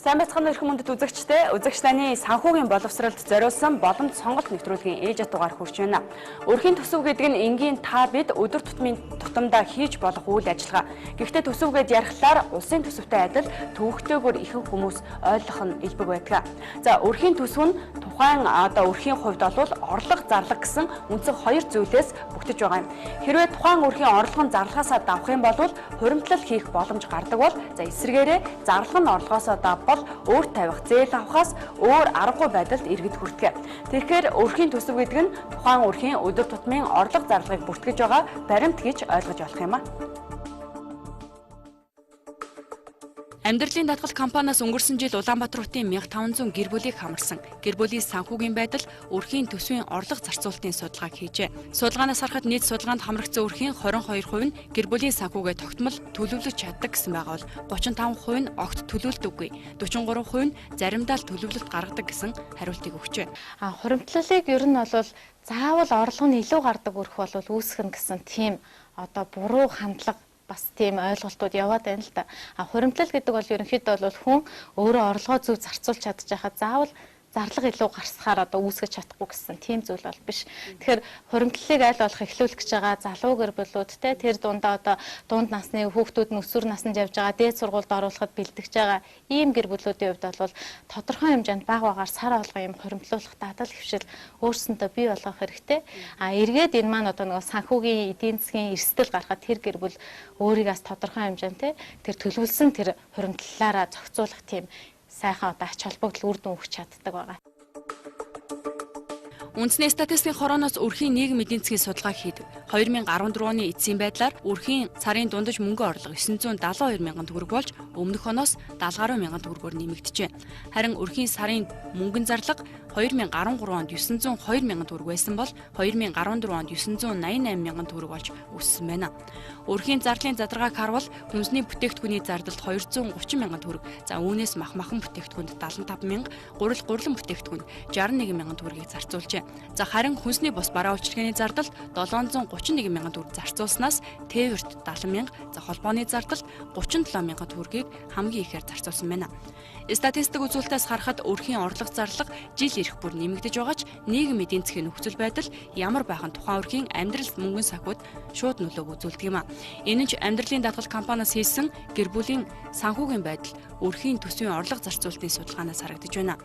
Сайн байцгаана өрхөн мөндөд үзэгчдээ үзэгч таны санхүүгийн боловсролд зориулсан боломж сонголт нэвтрүүлгийн ээлж дугаар хүрч байна. Өрхийн төсөв гэдэг нь энгийн та бид өдөр тутмын тутамдаа хийж болох үйл ажиллагаа. Гэхдээ төсөв гэд ярихлаар улсын төсөвтэй адил төвөгтэйгээр ихэнх хүмүүс ойлгох нь элбэг байдаг. За өрхийн төсөв нь тухайн өрхийн хувьд бол орлого зарлага гэсэн үндсэн хоёр зүйлээс бүгдэж байгаа юм. Хэрвээ тухайн өрхийн орлого нь зарлагаасаа давах юм бол хуримтлал хийх боломж гардаг бол за эсвэргээрээ зарлага нь орлогоосоо бол өөр тавих зээл авахаас өөр аргагүй байдалд иргэд хүрдэг. Тэгэхээр өрхийн төсөв гэдэг нь тухайн өрхийн өдөр тутмын орлого зарлагыг бүртгэж байгаа баримт гэж ойлгож болох юм а. Амьдралын даатгал компаниас өнгөрсөн жил Улаанбаатар хотын 1500 гэр бүлийг хамарсан. Гэр бүлийн санхүүгийн байдал өрхийн төсвийн орлого зарцуулалтын судалгааг хийжээ. Судалгаанаас харахад нийт судалгаанд хамрагдсан өрхийн 22% нь гэр бүлийн санхүүгээ тогтмол төлөвлөж чаддаг гэсэн байгаа бол 35% нь огт төлөвлөдөггүй. 43% нь заримдаа л төлөвлөлт гаргадаг гэсэн хариултыг өгчээ. Хуримтлалыг ер нь бол заавал орлого нь илүү гардаг өрх бол үүсгэн гэсэн тийм буруу хандлага бас тийм ойлголтууд яваад байна л да. Хуримтлал гэдэг бол ерөнхийдөө бол хүн өөрөө орлогоо зөв зарцуулж чадчихахад заавал зарлага илүү гарсахаар үүсгэж чадахгүй гэсэн тийм зүйл бол биш. Тэгэхээр хуримтлалыг аль болох эхлүүлэх гэж байгаа залуу гэр бүлүүдтэй тэр дундаа дунд насны хүүхдүүд нь өсвөр наснд явж байгаа дээд сургуульд оруулахад бэлтгэж байгаа ийм гэр бүлүүдийн хувьд бол тодорхой хэмжээнд бага багаар сар болгоо юм хуримтлуулах дадал хвшил өөрсөндөө бий болгох хэрэгтэй. Эргээд энэ маань нөгөө санхүүгийн эдийн засгийн эрсдэл гарахад тэр гэр бүл өөрийгөөс тодорхой хэмжээнд тэр төлөвлөсөн тэр хуримтлалаараа зохицуулах тийм сайхан ач холбогдол үр дүн өгч чаддаг байгаа. Үндэсний статистикийн хорооноос өрхийн нийгмийн эдийн засгийн судалгаа хийдэг. 2014 оны эцсийн байдлаар өрхийн сарын дундаж мөнгө орлого 972 мянган төгрөг болж өмнөх оноос 70 мянган төгрөгөөр нэмэгдэжээ. Харин өрхийн сарын мөнгөн зарлага 2013 онд 902 мянган төгрөг байсан бол 2014 онд 988 мянган төгрөг болж өссөн байна. Өрхийн зарлалын задрагааг харвал хүнсний бүтээгдэхүүний зардалд 230 мянган төгрөг, за үүнээс махан бүтээгдэхүүнд 75 мянга, гурилан бүтээгдэхүүнд 61 мянган төгрөгийг зарцуулжээ. За харин хүнсний бус бараа үйлчилгээний зардалд 731 мянган төгрөг зарцуулснаас тээвэрт 70 мянга, за холбооны зардалд 37 мянган төгрөгийг хамгийн ихээр зарцуулсан байна. Статистик үзүүлэлтээс харахад өрхийн орлого зарлага жил ирэх бүр нэмэгдэж байгаа ч нийгмийн эдийн засгийн нөхцөл байдал ямар байхын тухайн өрхийн амьдралд мөнгөн санхуд шууд нөлөөг үзүүлдэг юм а. Энэ нь ч амьдралын даатгал компаниас хийсэн гэр бүлийн санхүүгийн байдал өрхийн төсвийн орлого зарцуулалтын судалгаанаас харагдаж байна.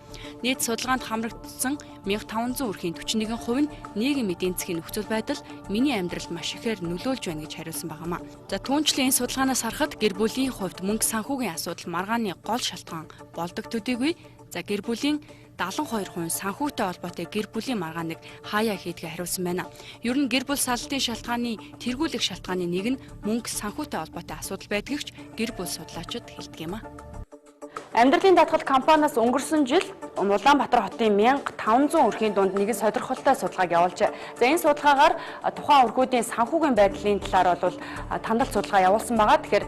Нийт судалгаанд хамрагдсан 1500 өрхийн 41% нь нийгмийн эдийн засгийн нөхцөл байдал миний амьдралд маш ихээр нөлөөлж байна гэж хариулсан байгаамаа. За түүнчлэн энэ судалгаанаас харахад гэр бүлийн хувьд мөнгө санхүүгийн асуудал маргааны гол шалтгаан болдог төдийгүй за гэр бүлийн 72% санхүүтэй холбоотой гэр бүлийн маргааныг хаяа хийдгээ хариулсан байна. Ер нь гэр бүл саллтын шалтгааны тэргүүлэх шалтгааны нэг нь мөнгө санхүүтэй холбоотой асуудал байдгийг ч гэр бүл судлаачид хэлдэг юм а. Амьдралын даатгал компаниас өнгөрсөн жил Улаанбаатар хотын 1500 өрхийн дунд нэгэн сонирхолтой судалгааг явуулжээ. За энэ судалгаагаар тухайн өргүүдийн санхүүгийн байдлын талаар бол тандалт судалгаа явуулсан байгаа. Тэгэхээр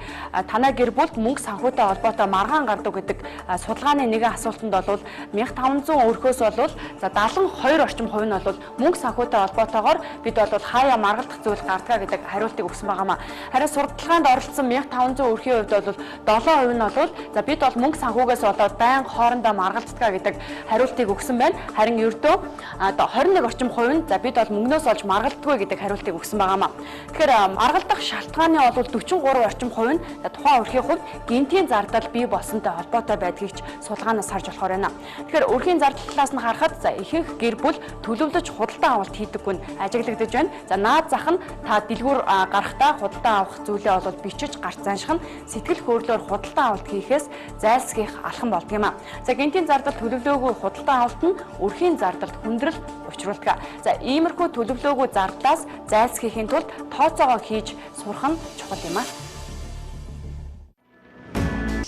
танай гэр бүлд мөнгө санхүүтэй холбоотой маргаан гардаг гэдэг судалгааны нэгэн асуултанд бол 1500 өрхөөс бол за 72 орчим хувь нь бол мөнгө санхүүтэй холбоотойгоор бид бол хаяа маргалдах зүйл гардгаа гэдэг хариултыг өгсөн байгаамаа. Харин судалгаанд оролцсон 1500 өрхийн хувьд бол 7% нь бол за бид бол мөнгө санхүүгээс болоод байнга хоорондоо маргалддаг гэдэг хариултыг өгсөн байна. Харин ердөө 21 орчим хувь нь за бид бол мөнгнөөс олж маргалддаггүй гэдэг хариултыг өгсөн байгаамаа. Тэгэхээр маргалдах шалтгааны бол 43 орчим хувь нь тухайн өрхийн хувьд гинтийн зардал бий болсонтой холбоотой байдгийг ч судалгаанаас харж болохоор байна. Тэгэхээр өрхийн зардал талаас нь харахад за ихэнх гэр бүл төлөвлөж худалдан авалт хийдэггүй нь ажиглагдаж байна. За наад зах нь та дэлгүүр гарахдаа худалдан авах зүйлээ бол бичиж гарч занших нь сэтгэл хөдлөлөөр худалдан авалт хийхээс зайлсхийх алхам болдог юм а. За гинтийн зардал төлөвлөөгүй худалдан авалт нь өрхийн зардалд хүндрэл учруулдаг. За иймэрхүү төлөвлөөгүй зардлаас зайлсхийхийн тулд тооцоогоо хийж сурах нь чухал юм а.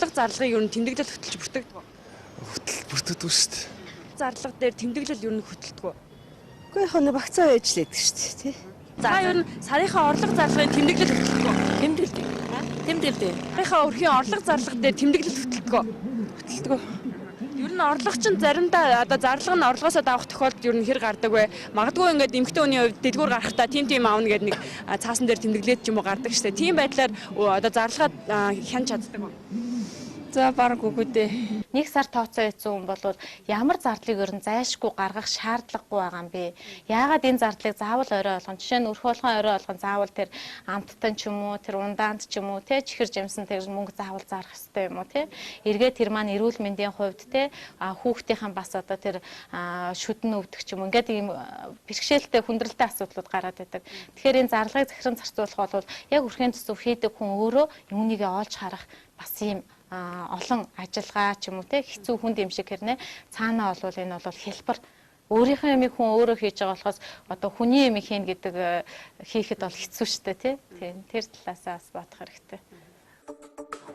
Орлого зарлагыг ер нь тэмдэглэл хөтөлж бүртгэдэг. Бүртгэдэг шүү дээ. Зарлага дээр тэмдэглэл ер нь хөтэлдэг. Үгүй яг багцаа байж лээдэг шүү дээ. За ер нь сарынхаа орлого зарлагын тэмдэглэл хөтэлдэг. Тэмдэглэдэг. Тэмдэглэдэг. Сарынхаа өрхийн орлого зарлага дээр тэмдэглэл хөтэлдэг. Хөтэлдэг. Ер нь орлого чинь заримдаа зарлага нь орлогоосоо давах тохиолдолд ер нь хэр гардаг вэ? Магадгүй ингээд эмэгтэй хүний хувьд дэлгүүр гарахдаа тийм аавна гэдэг нэг цаасан дээр тэмдэглээд ч юм уу гардаг штэ. Тийм байдлаар зарлагаа хянаж чаддаг ба. За баг үгүй дээ. Нэг сар тооцоо хийсэн хүн бол ямар зардлыг ер нь зайлшгүй гаргах шаардлагагүй байгаа юм бэ? Яагаад энэ зардлыг заавал орой болгон? Жишээ нь өрхөөлгөн орой болгон заавал тэр амттан ч юм уу, тэр ундаанд ч юм уу, те чихэр жимсэн тэр мөнгө заавал зарах хэрэгтэй юм уу, те? Эргээд тэр маань эрүүл мэндийн хувьд те хүүхдийнхэн бас одоо тэр шүдэн өвдөх ч юм уу ингээд ийм бэрхшээлтэй хүндрэлтэй асуудлууд гараад байдаг. Тэгэхээр энэ зарлагыг захиран зарцуулах бол яг өрхийн төсөв хийдэг хүн өөрөө юуныг олж харах бас ийм олон ажиллагаа ч юм уу те хэцүү хүнд юм шиг хэрнээ цаанаа бол энэ бол хэлбэр өөрийнхөө юмыг хүн өөрөө хийж байгаа болохоос одоо хүний юмыг хийн гэдэг хийхэд бол хэцүү шттэ тий. Тэр талаасаа бас бодох хэрэгтэй.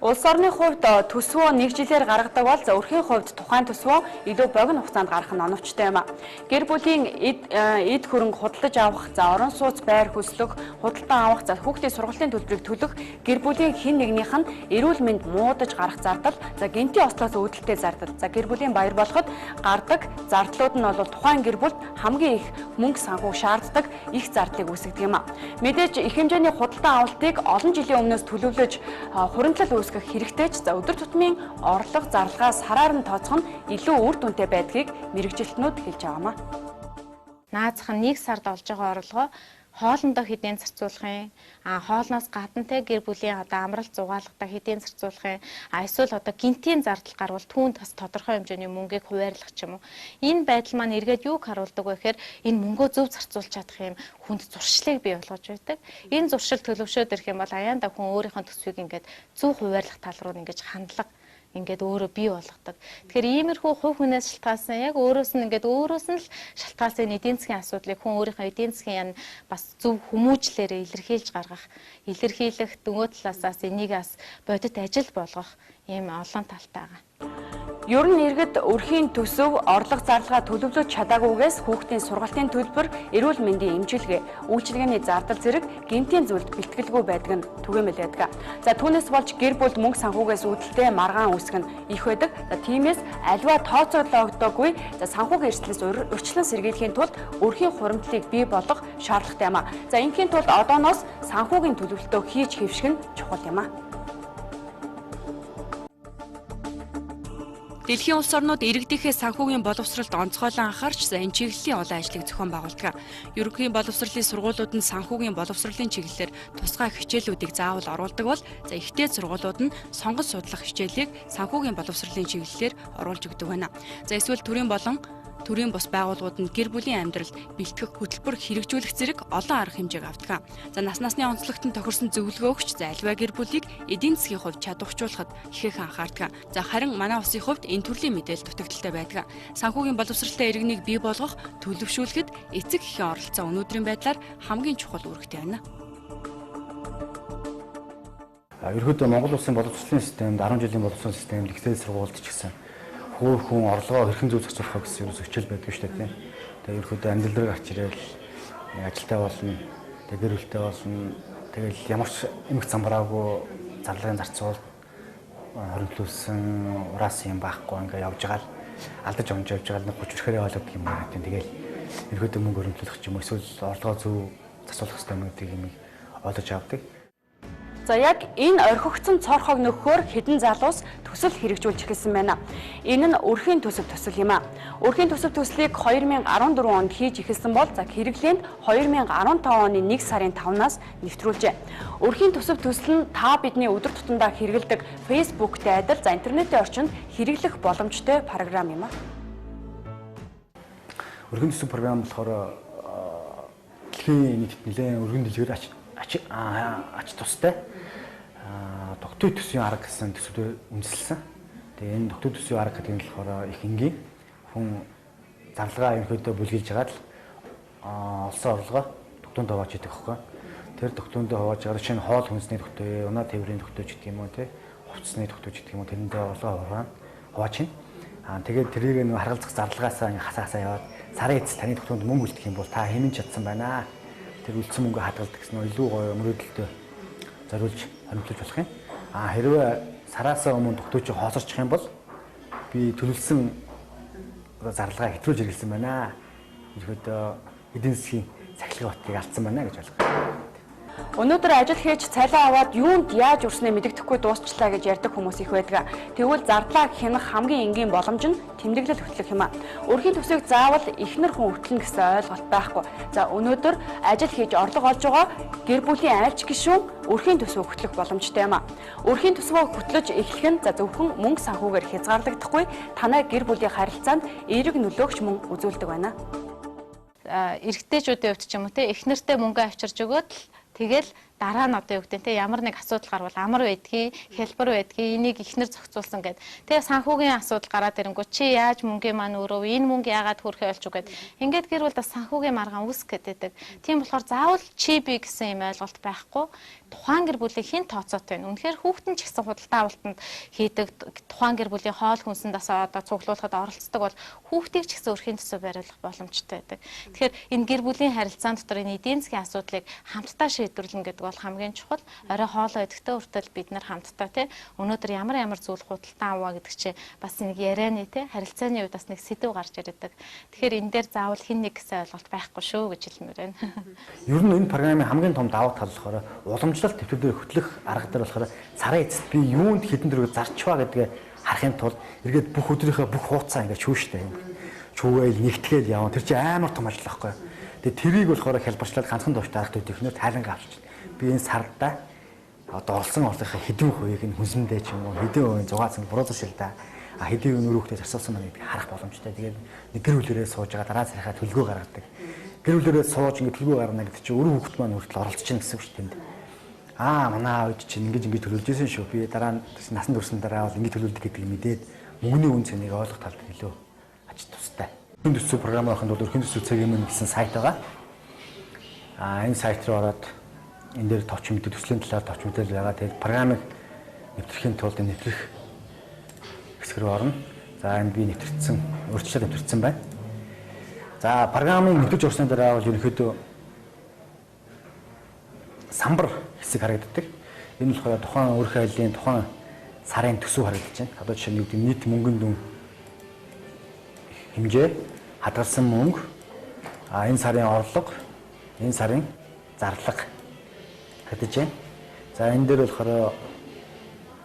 Улс орны хувьд төсвөө нэг жилээр гаргадаг бол өрхийн хувьд тухайн төсвөө илүү богино хугацаанд гаргах нь оновчтой юм а. Гэр бүлийн эд хөрөнгө худалдаж авах, орон сууц байр хөслөх, худалдан авах, хүүхдийн сургалтын төлбөрийг төлөх, гэр бүлийн хэн нэгнийх нь эрүүл мэнд муудаж гарах зардал, гэнтийн ослоос үүдэлтэй зардал, гэр бүлийн баяр болоход гардаг зардлууд нь бол тухайн гэр бүлд хамгийн их мөнгө санхүү шаарддаг их зардлыг үүсгэдэг юм а. Мэдээж их хэмжээний худалдан авалтыг олон жилийн өмнөөс төлөвлөж хуримтлал үүсгэх хэрэгтэй ч өдөр тутмын орлого зарлагаа сараар нь тооцох нь илүү үр дүнтэй байдгийг мэрэгжилтнүүд хэлж байгаамаа. Наазах нь нэг сард олж байгаа орлогоо хоолндоо хэдийн зарцуулахын хоолноос гадна гэр бүлийн одоо амралт зугаалгатаа хэдийн зарцуулахын эсвэл одоо гинтийн зардал гарвал түүнд бас тодорхой хэмжээний мөнгийг хуваарлах ч юм уу. Энэ байдал маань эргээд юуг харуулдаг вэ гэхээр энэ мөнгөө зөв зарцуулж чадах юм хүнд зуршлыг бий болгож байдаг. Энэ зуршил төлөвшөөд ирэх юм бол аяанда хүн өөрийнхөө төсвийг ингээд зөв хуваарлах тал руу ингэж хандлага ингээд өөрөө бий болгодог. Тэгэхээр иймэрхүү хувь хүнээс шалтгаалсан яг өөрөөс нь л шалтгаалсан эдийн засгийн асуудлыг хүн өөрийнхөө эдийн засгийн бас зөв хүмүүжлээрээ илэрхийлэх дөнгөж талаасаас энийг бас бодит ажил болгох ийм олон талтай байгаа. Ер нь иргэд өрхийн төсөв, орлого зарлагаа төлөвлөж чадаагүйгээс хүүхдийн сургалтын төлбөр, эрүүл мэндийн эмчилгээ, үйлчилгээний зардал зэрэг гэмтийн зүйлд бэлтгэлгүй байдаг нь түгээмэл байдаг. Түүнээс болж гэр бүл мөнгө санхүүгээс үүдэлтэй маргаан үүсгэх нь их байдаг. Тиймээс аливаа тооцоологдоогүй санхүүгийн эрсдлээс урьдчилан сэргийлэхийн тулд өрхийн хуримтлалыг бий болгох шаардлагатай юм а. Инхийн тулд одооноос санхүүгийн төлөвлөлтөө хийж хэвших нь чухал юм а. Дэлхийн улс орнууд иргэдийнхээ санхүүгийн боловсролд онцгойлон анхаарч энэ чиглэлийн олон ажлыг зохион байгуулдаг. Ерөнхий боловсролын сургуулиуд нь санхүүгийн боловсролын чиглэлээр тусгай хичээлүүдийг заавал оруулдаг бол ихтэй сургуулиуд нь сонгож судлах хичээлийг санхүүгийн боловсролын чиглэлээр оруулж өгдөг байна. Эсвэл төрийн бус байгууллагууд нь гэр бүлийн амьдралд бэлтгэх хөтөлбөр хэрэгжүүлэх зэрэг олон арга хэмжээг авдаг. Нас насны онцлогтод тохирсон зөвлөгөө өгч аливаа гэр бүлийг эдийн засгийн хувьд чадварчуулахад ихээхэн анхаардаг. Харин манай улсын хувьд энэ төрлийн мэдээлэл дутагдaltaй байдаг. Санхүүгийн боловсролтой иргэнийг бий болгох, төлөвшүүлэхэд эцэг эхийн оролцоо өнөөдрийн байдлаар хамгийн чухал үүрэгтэй байна. Ерөнхийдөө Монгол улсын боловсролын системд 10 жилийн боловсролын системд ихтэй сургуульд ч гэсэн хүн орлогоо хэрхэн зөв зарцуулах гэсэн ерөөс хичээл байдаг шүү дээ. Тэгээ ерөнхийдөө амьдрал руу гарч ирэл ажилтаа болно, гэр бүлтэй болно. Тэгэл ямар ч эмх замбраагүй зарлагын зарцуул хоригдлуулсан ураас юм байхгүй ингээ явж байгаа л алдаж явж байгаа л 30 хүрэхээрээ ойлгох юм байна. Тэгэл ерөнхийдөө мөнгө хөрөнгөлөх ч юм уу эсвэл орлогоо зөв зарцуулах хэрэгтэй юмнуудыг юм ойлгож авдаг. Яг энэ орхигдсон цорхойг нөхөхөөр хэдэн залуус төсөл хэрэгжүүлж эхэлсэн байна. Энэ нь өрхийн төсөв төсөл юм а. Өрхийн төсөв төслийг 2014 онд хийж эхэлсэн бол хэрэглээнд 2015 оны 1 сарын 5-наас нэвтрүүлжээ. Өрхийн төсөв төсөл нь та бидний өдөр тутамдаа хэрэглэдэг Facebook-тэй адил интернетийн орчинд хэрэглэх боломжтой програм юм а. Өрхийн төсөв програм болохоор дэлхийн нийтэд нэлээд өргөн дэлгэр ач тустай тогтмол төсвийн арга гэсэн төсөвөөр үндэслэсэн. Тэгээ энэ тогтмол төсвийн арга гэдэг нь болохоор их энгийн хүн зарлагаа ерөнхийдөө бүлгэлж хагаад олсон орлогоо тогтмолд хувааж идэх хөхгүй. Тэр тогтмолд хувааж байгаа чинь хоол хүнсний тогтмол, унаа тээврийн тогтмол гэдэг юм уу те, хувцсны тогтмол гэдэг юм уу тэрэндээ орлогоо хувааж чинь. Тэгээд тэрийг нэг харгалзах зарлагаасаа хасаасаа яваад сарын эцэс таны тогтмолд мөнгө үлдэх юм бол та хэмнэн чадсан байна. Тэр үлдсэн мөнгө хадгалдаг гэсэн нь илүү гоё мөрөөдөлтөй зориулж хөндлөж болох юм. Хэрвээ сараасаа өмнө тогтоож хоосорчих юм бол би төлөвлөсөн зарлагаа хэтрүүлж хэрэглэсэн байна. Ерөөдөө эдийн засгийн сахилгын батыг алдсан байна гэж ойлгоо. Өнөөдөр ажил хийж цалин аваад юунд яаж өрснөө мэддэхгүй дуусчлаа гэж ярьдаг хүмүүс их байдаг. Тэгвэл зардлаа хянах хамгийн энгийн боломж нь тэмдэглэл хөтлөх юм а. Өрхийн төсвийг заавал эхнэр хүн хөтлөн гэсэн ойлголт байхгүй. За өнөөдөр ажил хийж орлого олж байгаа гэр бүлийн айлч гишүүн өрхийн төсвөө хөтлөх боломжтой юм а. Өрхийн төсвөө хөтлөж эхлэх нь зөвхөн мөнгө санхүүгээр хязгаарлагдахгүй, танай гэр бүлийн харилцаанд эерэг нөлөөгч мөн үзүүлдэг байна. Эрэгтэйчүүдийн хувьд ч юм уу те эхнэртэй мөнгө авчирж өгөөд л тэгэл дараа нь одоо юу гэдэг те ямар нэг асуудал гарвал амар байдгийг, хэлбэр байдгийг энийг ихнэр зохицуулсан гэд. Тэгээ санхүүгийн асуудал гараад ирэнгүүт чи яаж мөнгөний маань өрөв, энэ мөнгө яагаад хөрхөө олж үгээд. Ингээд гэр бүл бас санхүүгийн маргаан үүсгэх гэдэг. Тийм болохоор заавал чи би гэсэн юм ойлголт байхгүй. Тухайн гэр бүлийн хэн тооцоотой вэ? Үнэхээр хүүхдэн ч гэсэн худалдаа авалтанд хийдэг тухайн гэр бүлийн хоол хүнсэнд одоо цуглуулахад оролцдог бол хүүхдийг ч гэсэн өрхийн төсөв бариулах боломжтой байдаг. Тэгэхээр энэ гэр бүлийн харилцаан дотор энэ эдийн засгийн асуудлыг хамтдаа шийдвэрлэнэ гэдэг бол хамгийн чухал. Орой хоолой идэхтэй хүртэл бид нар хамтдаа тий өнөөдөр ямар зүйл худалдаа аваа гэдэг чи бас нэг ярианы тий харилцааны үед бас нэг сэдв гарч ирдэг. Тэгэхээр энэ дээр заавал хэн нэг гэсэн ойлголт байхгүй шүү гэж хэлмээр байна. Ер нь энэ програмын хамгийн том давуу тал болохоор уламжлалт төвлөрөөр хөтлөх арга дээр болохоор сарын эцэст би юунд хэдэн төгрөг зарчваа гэдгээ харахын тулд эргээд бүх өдрийнхөө бүх хуудасаа ингээд чүүштэй юм. Чүүгээл нэгтгэл явна. Тэр чинь амар том ажил байхгүй. Тэгээ тэрийг болохоор хэлбэрчлээд ганцхан дууштай арга төвийнхнөр тайлангаа авчиж. Би энэ сарда одоо олсон орлогын хэдэн хувийг нь хүнсэндээ ч юм уу хэдэн хувийн 600 буруу зуршилдаа хэдийн өнөр хүүхдээ зарцуулсан маань гэдгийг харах боломжтой. Тэгээд нэг гэр бүлэрээ сууж байгаа дараа царихаа төлгөө гаргадаг. Гэр бүлэрээ сууж ингээд төлгөө гаргана гэдэг чинь өрөө хүүхд маань хүртэл оролцож чинь гэсэн үг шүү дээ. Манай аав чинь ингэж төлөвлөж байсан шүү. Би дараа нь насанд хүрсэн дараа бол ингэж төлөвлөдөг гэдгийг мэдээд мөнгөний үн цэнийг ойлгох талд илүү ач тустай. Өрхийн төсөв програм авахын тулд өрхийн төсөв цагийн мөн гэсэн сайт байгаа. Энэ сайт руу ороод энэ дээр товч мэдээ төслийн талаар товч мэдээлэл байгаа. Тэгээд програмыг нэвтрэхийн тулд энэ нэвтрэх хэсэг рүү орно. За энэ би нэвтэрсэн, өөрчлөлт нэвтэрсэн байна. За програмыг нэвтэрж орсны дараа бол ерөнхийдөө самбар хэсэг харагддаг. Энэ болохоор тухайн өрх айлын тухайн сарын төсөв харагдаж байна. Одоо жишээ нь нийт мөнгөнд дүн хэмжээ, хадгалсан мөнгө, энэ сарын орлого, энэ сарын зарлага харагдаж байна. За энэ дээр болохоор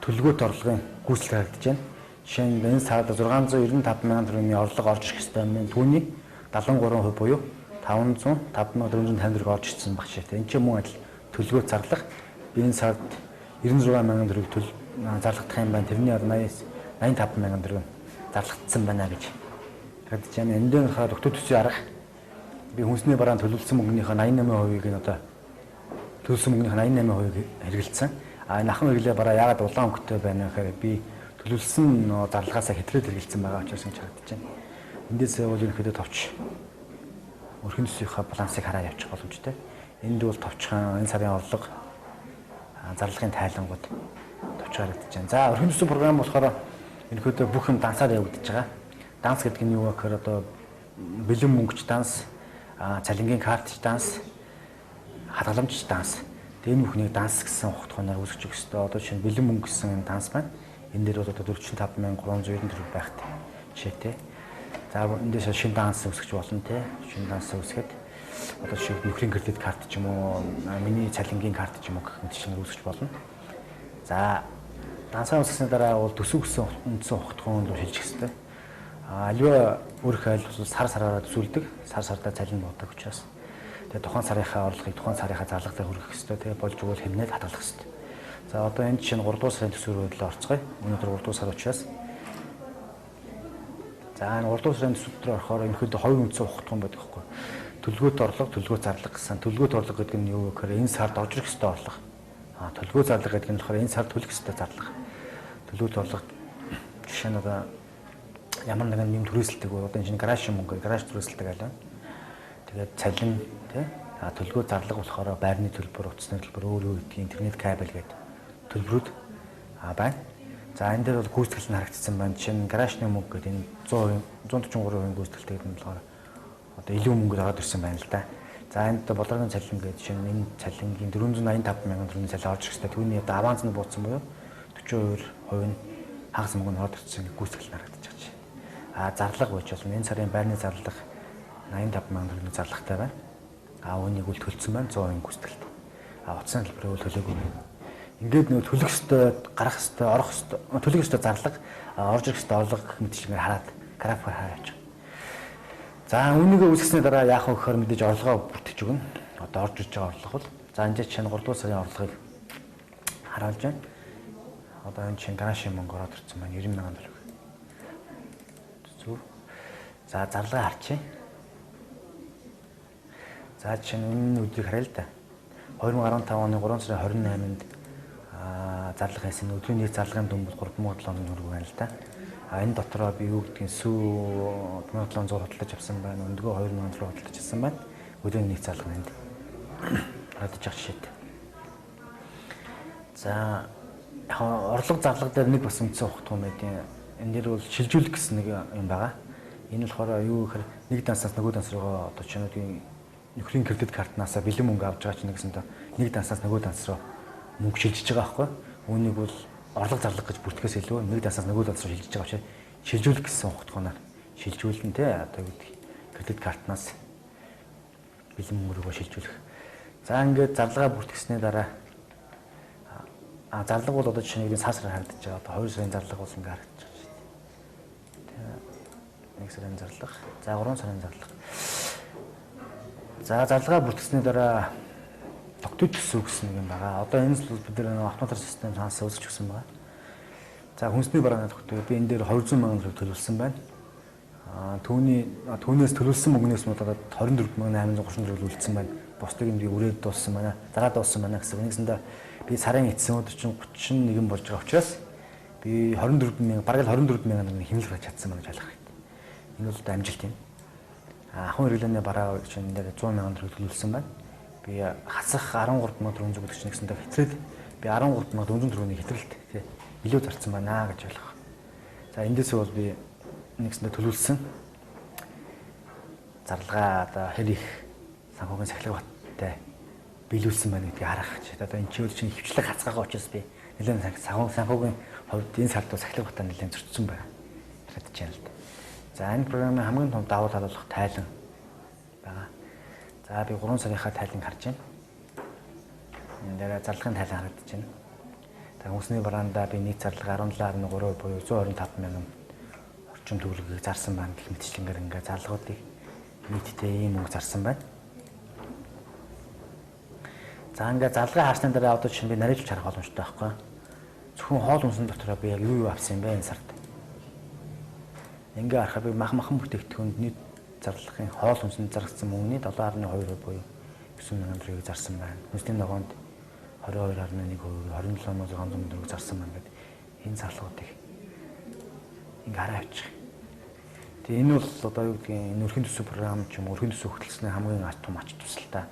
төлгөөт орлогын гүйцэтгэл харагдаж байна. Жишээ нь энэ сард 695 мянган төгрөгийн орлого орж ирэх ёстой юм. Түүний 73% буюу 505,450 төгрөг орж ирсэн баг шээ. Энэ ч мөн адил төлгөөт зарлага. Би энэ сард 96 мянган төгрөг зарлагдах юм байна. Тэрний 85 мянган төгрөг зарлагдсан байна гэж харагдаж байна. Энэ дээр болохоор өгтөө төсвийн арга би хүнсний бараан төлөвлөсөн мөнгөнийхөө 88%-ийг нь одоо төлөвлөсөн мөнгөнийхөө 88%-ийг хэрэгэлсэн. Энэ ахын хэрэглээ бараа яагаад улаан өнгөтэй байна гэхээр би төлөвлөсөн зарлагаасаа хэтрээд хэрэгэлсэн байгаа учраас ингэж харагдаж байна. Эндээс бол ерөнхийдөө товч өрхийн төсвийнхаа балансыг хараа явуучих боломжтой. Энд бол товчхон энэ сарын орлого зарлагын тайлангууд товч харагдаж байна. За өрхийн төсөв програм болохоор ерөнхийдөө бүх юм дансаар явагдаж байгаа. Данс гэдэг нь юу вэ гэхээр одоо бэлэн мөнгөч данс, цалингийн картч данс, хадгаламжч данс. Тэгээ энэ бүхнийг данс гэсэн ухтгоноор үүсгэж өгөх ёстой. Одоо жишээ нь бэлэн мөнгө гэсэн данс байна. Энэ дээр бол одоо 45390 төгрөг байхтай жишээтэй. За эндээс шинэ данс үүсгэж болно те. Шинэ данс үүсгэхэд одоо жишээ нөхрийн кредит карт ч юм уу, миний цалингийн карт ч юм уу гэх мэт шинэ үүсгэж болно. За дансаа үүсгэсний дараа бол төсөв гэсэн үндсэн ухтгонд шилжих ёстой. Аливаа өрх айл бол сараараа төсөөлдөг. Сардаа цалин буудаг учраас тэгээ тухайн сарынхаа орлогыг тухайн сарынхаа зарлагтай хүргэх ёстой. Тэгээ болж өгвөл хэмнээд хадгалах ёстой. За одоо энэ чинь 3 дугаар сарын төсвөр хөдлөө орцгоё. Өнөөдөр 3 дугаар сар учраас. За энэ 3 дугаар сарын төсвөр дээр орохоор ерөнхийдөө хувийн үндсэн ухтгон байдаг байхгүй. Төлгөөт орлого, төлгөөт зарлага гэсэн. Төлгөөт орлого гэдэг нь юу вэ гэхээр энэ сард орж ирэх ёстой орлого. Төлгөөт зарлага гэдэг нь болохоор энэ сард төлөх ёстой зарлага. Төлгөөт орлого жишээ нь одоо ямар нэгэн юм түрээсэлдэг бол одоо энэ чинь гараж мөнгө, гараж түрээсэлдэг айлаа. Тэгээд цалин тий төлгөө зарлага болохоор байрны төлбөр, утасны төлбөр, өөр интернет кабель гэдэг төлбөрүүд байна. За энэ дээр бол гүйцэтгэл нь харагдсан байна. Жишээ нь гаражны мөнгө гэдэг энэ 143% гүйцэтгэлтэй гэдэг нь болохоор одоо илүү мөнгө ороод ирсэн байна л да. За энд болооны цалин гэдэг жишээ нь энэ цалингийн 485 мянган төгрөгийн цалин орж ирэхтэй. Түүний одоо аванс нь бууцсан буюу 42% нь хагас мөнгө нь ороод ирсэн гүйцэтгэл нь харагдаж байгаа. Зарлага байж болно. Энэ сарын байрны зарлага 85 мянган төгрөгийн зарлагтай байна. Үүнийг үл төлсөн байна 100% гүйцэтгэлтэй. утасны төлбөрөө төлөөгүй. Ингээд нөгөө төлөх ёстой, гарах ёстой, орох ёстой, төлөх ёстой зарлага, орж ирэх ёстой орлого гэх мэт чигээр хараад графикаар хараад явж байгаа. За үүнийгээ үүсгэсний дараа яах вэ гэхээр мэдээж орлогоо бүртгэж өгнө. Одоо орж ирж байгаа орлого бол за энэ чинь 3 дугаар сарын орлогыг харуулж байна. Одоо энэ чинь граншийн мөнгө ороод ирсэн байна 90 сая төгрөг. Зүг. За зарлага харчээ. За чинь энэ үдийг харъя л да. 2015 оны 3 сарын 28-нд зарлага хийсэн өдрийн нийт зарлагын дүн бол 3700 төгрөг байна л да. Энэ дотроо би юу гэдгийг сүү 1700 худалдаж авсан байна. Өндгөө 2000 руу худалдаж авсан байна. Өдрийн нийт зарлага энд харагдаж байгаа жишээтэй. За орлого зарлага дээр нэг бас үндсэн ухтах юм байдیں۔ Энэ дээр бол шилжүүлэх гэсэн нэг юм байгаа. Энэ болохоор юу гэхээр нэг дансаас нөгөө данс руу одоо чинүүдийн нөхрийн кредит картнаас бэлэн мөнгө авч байгаа чинь нэгсэндээ нэг дансаас нөгөө данс руу мөнгө шилжиж байгаа байхгүй. Үүнийг бол орлого зарлага гэж бүртгэхээс илүү нэг дансаас нөгөө данс руу шилжиж байгаа учраас шилжүүлэх гэсэн ухтгооноор шилжүүлнэ те одоо юу гэдэг кредит картнаас бэлэн мөнгө рүү шилжүүлэх. За ингээд зарлагаа бүртгэснээ дараа зарлага бол одоо жишээ нь сар харагдаж байгаа. Одоо 2 сарын зарлага бол ингээд харагдаж байгаа шүү дээ. 1 сарын зарлага, за 3 сарын зарлага. За зарлагаа бүртгэсний дараа тогтвол төсөв гэсэн нэг юм байгаа. Одоо энэ л бид нэр автомат систем цаанаас үүсэж өгсөн байгаа. За хүнсний барааны тогтвол би энэ дээр 200 сая төгрөг төлөвлөсөн байна. Түүнээс төлөвлөсөн мөнгнөөс бодоод 24834 төгрөг үлдсэн байна. Бусдыг энэ үрээд дууссан байна. Зараад дууссан байна гэсэн. Нэгсэндээ би сарын эцсийн өдөр чинь 31 болж байгаа учраас би 24000 бараг 24000 төгрөг хэмнэл гарч чадсан байна гэж ойлгох хэрэгтэй. Энэ бол амжилт юм. Ахын хэрэглээний бараа чинь дээр 100 сая төгрөг төлөвлөсөн байна. Би хасах 13440 гэсэн хэтрэл би 13440 төгрөгийн хэтрэлт тий илүү зарцсан байна гэж ойлгох. За эндээс бол би нэгсэндээ төлөвлөсөн зарлагаа одоо хэр их санхүүгийн сахилга баттай биелүүлсэн байна гэдгийг харах гэж. Одоо энэ чинь хөвчлэг хацгаагаа учраас би нэлээд санхүүгийн хувьд энэ сард сахилга баттай нэлээд зөрчсөн байна. Харагдаж байна л да. За энэ програмын хамгийн том давуу тал болох тайлан байгаа. За би 3 сарынхаа тайланг харж байна. Энэ дээр зарлагын тайлан харагдаж байна. За хүнсний бараандаа би нийт зарлага 17.3 буюу 125 мянган орчим төгрөгийг зарсан байна гэх мэтчлэнгээр ингээ зарлагуудыг нийтдээ ийм мөнгө зарсан байна. За ингээ зарлагаа харсны дараа одоо чинь би нарийнж харах боломжтой байхгүй. Зөвхөн хоол хүнсний дотроо би яг юу авсан юм бэ энэ сард. Ингээ харахад би махан бүтээгдэхүүнд нийт зарлагын хоол хүнсэнд зарагдсан мөнгөний 7.2% буюу 9 сая төгрөгийг зарсан байна. Хүнсний ногоонд 22.1%, 27.600 төгрөг зарсан байна гэдэг энэ зарлагуудыг ингээ хараа авчих. Тэгээ энэ бол одоо юу гэдгийг энэ өрхийн төсөв програм ч юм уу өрхийн төсөв хөтөлсөний хамгийн том ач тусалтай.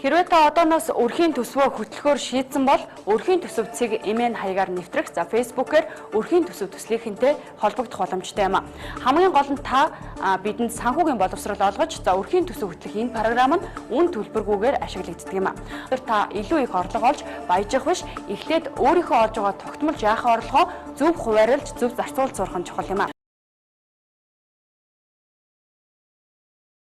Хэрвээ та одооноос өрхийн төсвөө хөтлөхөөр шийдсэн бол өрхийн төсөв цэг MN хаягаар нэвтрэх за Facebook-ээр өрхийн төсөв төслийнхэнтэй холбогдох боломжтой юм. Хамгийн гол нь та бидэнд санхүүгийн боловсрол олгож за өрхийн төсөв хөтлөх энэ програм нь үн төлбөргүйгээр ашиглагддаг юм. Тэр та илүү их орлого олж баяжих биш эхлээд өөрийнхөө олж байгаа тогтмолж яах орлогоо зөв хуваарлж зөв зарцуулж сурах нь чухал юм.